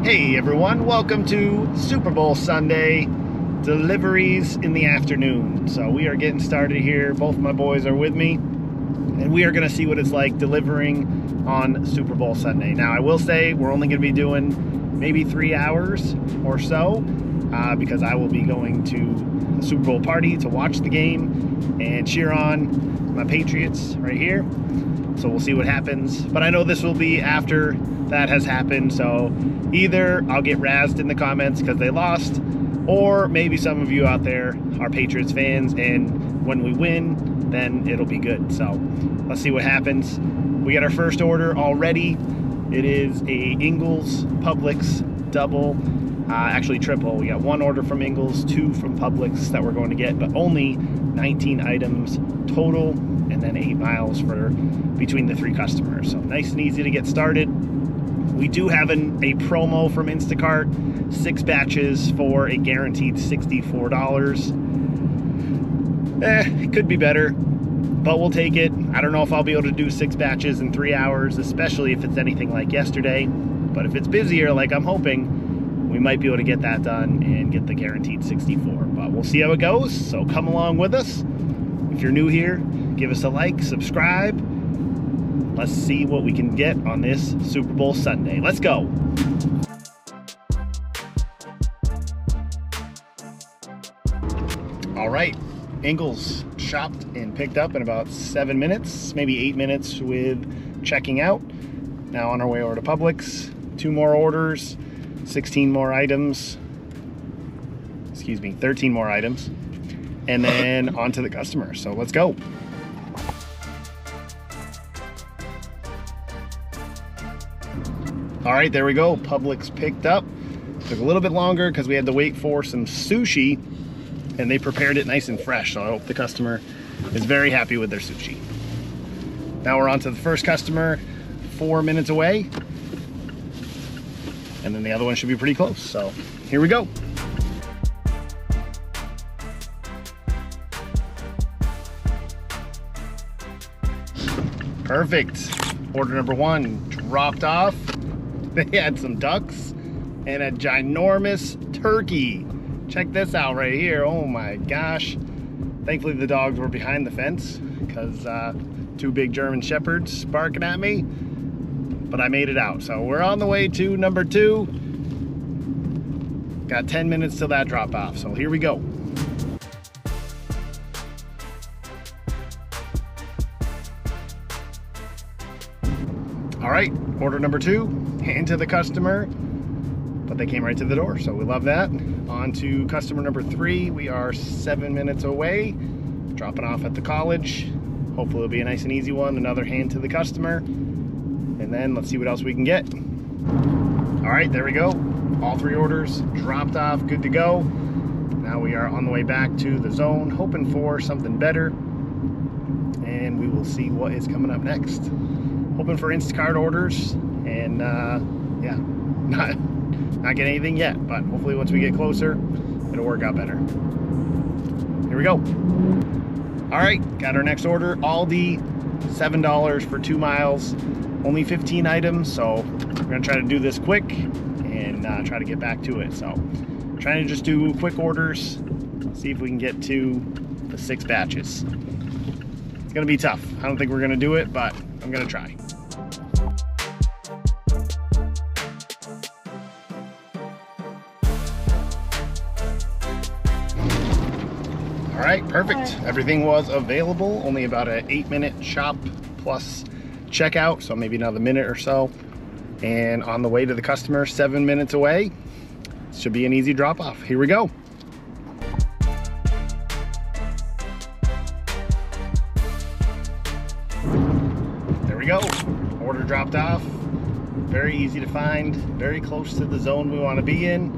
Hey everyone, welcome to Super Bowl Sunday deliveries in the afternoon. So we are getting started here. Both my boys are with me, and we are going to see what it's like delivering on Super Bowl Sunday. Now, I will say we're only going to be doing maybe 3 hours or so because I will be going to a Super Bowl party to watch the game and cheer on my Patriots right here. So we'll see what happens. But I know this will be after that has happened, so either I'll get razzed in the comments because they lost, or maybe some of you out there are Patriots fans, and when we win, then it'll be good. So let's see what happens. We got our first order already. It is a Ingles Publix double, actually triple. We got one order from Ingles, 2 from Publix that we're going to get, but only 19 items total, and then 8 miles for between the 3 customers. So nice and easy to get started. We do have a promo from Instacart, 6 batches for a guaranteed $64. It could be better, but we'll take it. I don't know if I'll be able to do 6 batches in 3 hours, especially if it's anything like yesterday. But if it's busier, like I'm hoping, we might be able to get that done and get the guaranteed 64. But we'll see how it goes, so come along with us. If you're new here, give us a like, subscribe. Let's see what we can get on this Super Bowl Sunday. Let's go. All right, Ingles shopped and picked up in about 7 minutes, maybe 8 minutes with checking out. Now on our way over to Publix, 2 more orders, 16 more items, 13 more items, and then on to the customer. So let's go. All right, there we go. Publix picked up. Took a little bit longer because we had to wait for some sushi, and they prepared it nice and fresh. So I hope the customer is very happy with their sushi. Now we're on to the first customer, 4 minutes away. And then the other one should be pretty close. So here we go. Perfect. Order number 1 dropped off. They had some ducks and a ginormous turkey. Check this out right here. Oh my gosh. Thankfully the dogs were behind the fence because 2 big German shepherds barking at me, but I made it out. So we're on the way to number 2. Got 10 minutes till that drop off. So here we go. All right, order number 2, hand to the customer, but they came right to the door, so we love that. On to customer number 3. We are 7 minutes away, dropping off at the college. Hopefully it'll be a nice and easy one. Another hand to the customer, and then let's see what else we can get. All right, there we go. All 3 orders dropped off, good to go. Now we are on the way back to the zone, hoping for something better, and we will see what is coming up next. Hoping for Instacart orders, and yeah, not getting anything yet, but hopefully once we get closer, it'll work out better. Here we go. All right, got our next order. Aldi, $7 for 2 miles, only 15 items, so we're gonna try to do this quick and try to get back to it. So trying to just do quick orders, see if we can get to the 6 batches. It's gonna be tough. I don't think we're gonna do it, but I'm gonna try. All right, perfect. Everything was available. Only about an 8-minute shop plus checkout, so maybe another minute or so. And on the way to the customer, 7 minutes away. Should be an easy drop off. Here we go. There we go. Order dropped off. Very easy to find, very close to the zone we want to be in.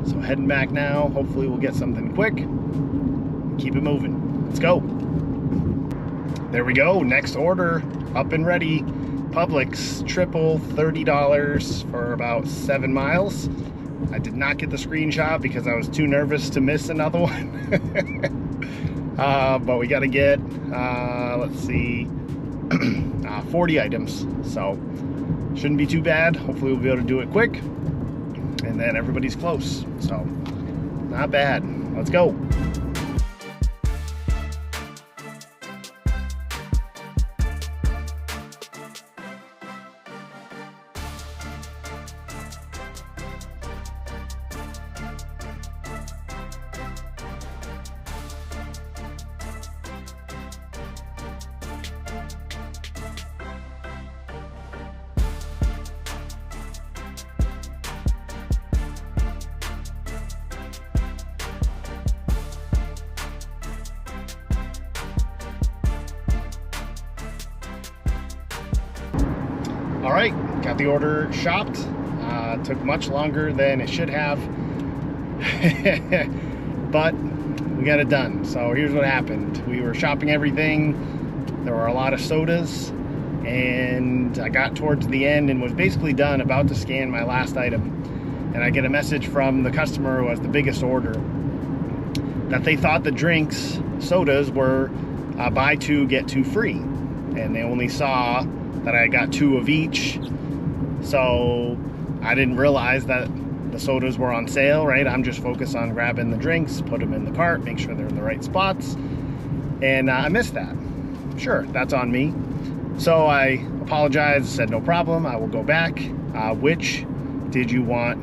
So heading back now. Hopefully we'll get something quick. Keep it moving. Let's go. There we go. Next order up and ready. Publix triple, $30 for about 7 miles. I did not get the screenshot because I was too nervous to miss another one. But we got to get, let's see, 40 items. So shouldn't be too bad. Hopefully we'll be able to do it quick. and then everybody's close. So not bad. Let's go. All right, got the order shopped. Took much longer than it should have, but we got it done. So here's what happened. We were shopping everything. There were a lot of sodas, and I got towards the end and was basically done, about to scan my last item. And I get a message from the customer who has the biggest order that they thought the drinks, sodas, were buy two, get two free. And they only saw that I got two of each. So I didn't realize that the sodas were on sale, right? I'm just focused on grabbing the drinks, put them in the cart, make sure they're in the right spots. And I missed that. Sure, that's on me. So I apologized, said no problem, I will go back. Which did you want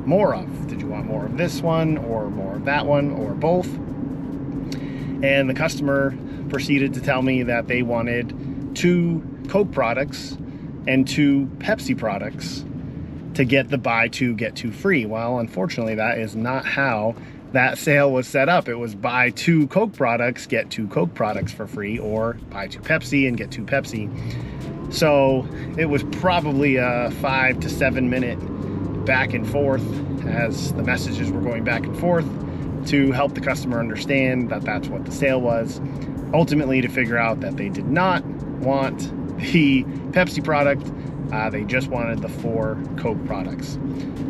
more of? Did you want more of this one or more of that one or both? And the customer proceeded to tell me that they wanted 2 Coke products and 2 Pepsi products to get the buy 2 get 2 free. Well, unfortunately, that is not how that sale was set up. It was buy 2 Coke products, get 2 Coke products for free, or buy 2 Pepsi and get 2 Pepsi. So it was probably a 5 to 7 minute back and forth as the messages were going back and forth to help the customer understand that that's what the sale was. Ultimately, to figure out that they did not want the Pepsi product, they just wanted the 4 Coke products.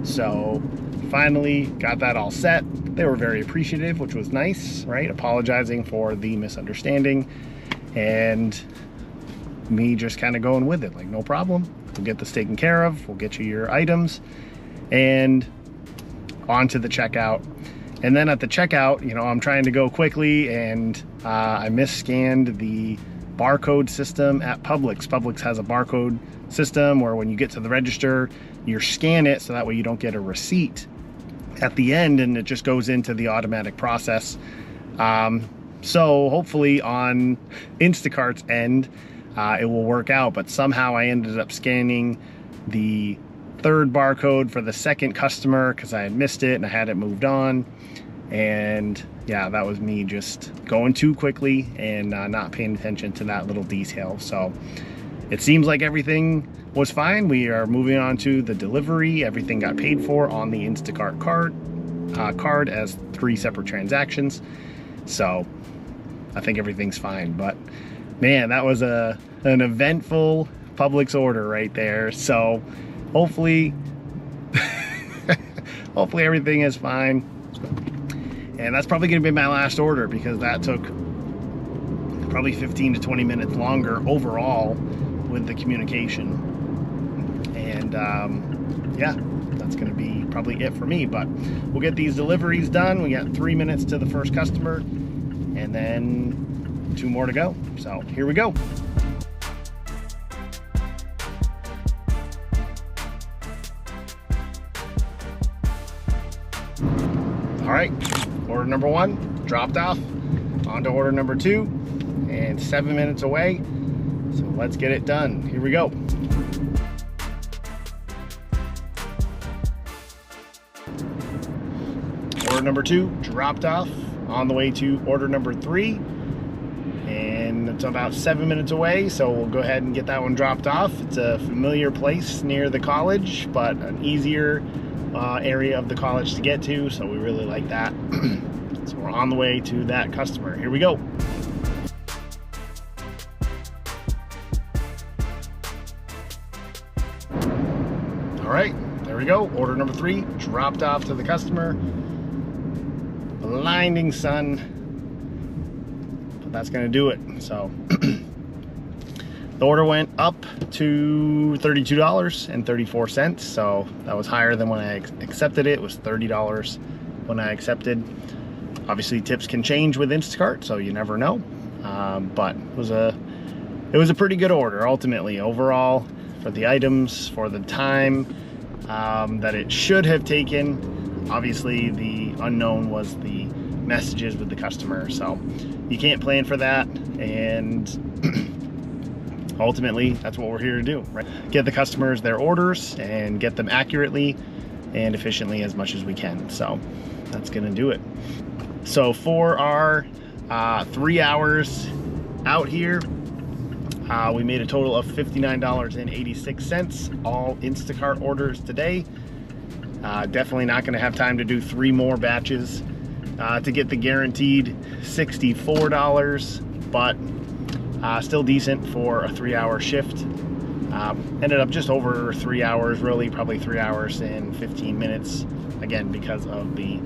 So finally got that all set. They were very appreciative, which was nice, right? Apologizing for the misunderstanding and me just kind of going with it, like, no problem, we'll get this taken care of, we'll get you your items, and on to the checkout. And then at the checkout, you know, I'm trying to go quickly, and I misscanned the barcode system at Publix. Publix has a barcode system where when you get to the register, you scan it so that way you don't get a receipt at the end, and it just goes into the automatic process. So hopefully on Instacart's end, it will work out, but somehow I ended up scanning the 3rd barcode for the 2nd customer because I had missed it and I had it moved on. And yeah, that was me just going too quickly and not paying attention to that little detail. So it seems like everything was fine. We are moving on to the delivery. Everything got paid for on the Instacart card as 3 separate transactions. So I think everything's fine. But man, that was an eventful Publix order right there. So hopefully hopefully everything is fine. And that's probably going to be my last order because that took probably 15 to 20 minutes longer overall with the communication. And yeah, that's going to be probably it for me. But we'll get these deliveries done. We got 3 minutes to the first customer and then 2 more to go. So here we go. All right, order number 1 dropped off. On to order number 2, and 7 minutes away. So let's get it done. Here we go. Order number 2 dropped off. On the way to order number 3, and it's about 7 minutes away. So we'll go ahead and get that one dropped off. It's a familiar place near the college, but an easier area of the college to get to, so we really like that. So we're on the way to that customer. Here we go. All right, there we go. Order number 3 dropped off to the customer. Blinding sun, but that's gonna do it. So The order went up to $32.34, so that was higher than when I accepted it. It was $30 when I accepted. Obviously tips can change with Instacart, so you never know. But it was a pretty good order ultimately. Overall, for the items, for the time that it should have taken. Obviously the unknown was the messages with the customer, so you can't plan for that, and ultimately that's what we're here to do, right? Get the customers their orders and get them accurately and efficiently as much as we can. So that's gonna do it. So for our 3 hours out here, we made a total of $59.86, all Instacart orders today. Definitely not gonna have time to do 3 more batches to get the guaranteed $64, but still decent for a 3-hour shift. Ended up just over 3 hours, really, probably 3 hours and 15 minutes, again, because of the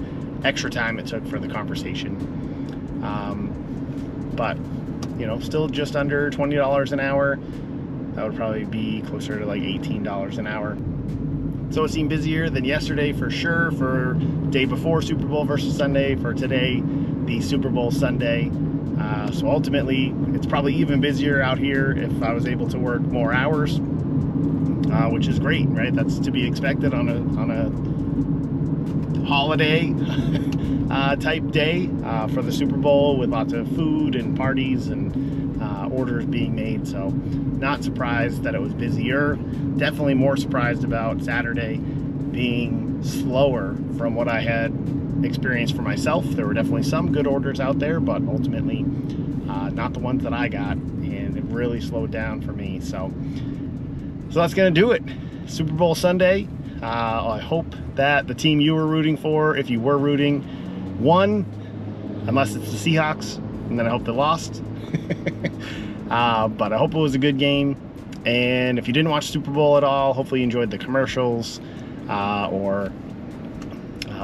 extra time it took for the conversation. But, you know, still just under $20 an hour. That would probably be closer to like $18 an hour. So it seemed busier than yesterday for sure, for day before Super Bowl versus Sunday, for today, the Super Bowl Sunday. So ultimately, it's probably even busier out here if I was able to work more hours, which is great, right? That's to be expected on a holiday type day for the Super Bowl, with lots of food and parties and orders being made. So not surprised that it was busier. Definitely more surprised about Saturday being slower from what I had experienced for myself. There were definitely some good orders out there, but ultimately not the ones that I got, and it really slowed down for me. So that's gonna do it. Super Bowl Sunday. I hope that the team you were rooting for, if you were rooting, won, unless it's the Seahawks, and then I hope they lost. But I hope it was a good game. And if you didn't watch Super Bowl at all, hopefully you enjoyed the commercials or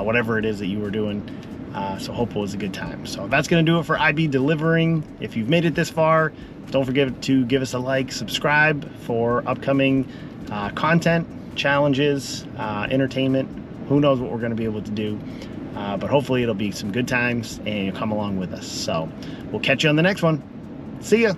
whatever it is that you were doing. So hope it was a good time. So that's gonna do it for IB Delivering. If you've made it this far, don't forget to give us a like, subscribe for upcoming content, challenges, entertainment. Who knows what we're gonna be able to do. But hopefully it'll be some good times and you'll come along with us. So we'll catch you on the next one. See ya.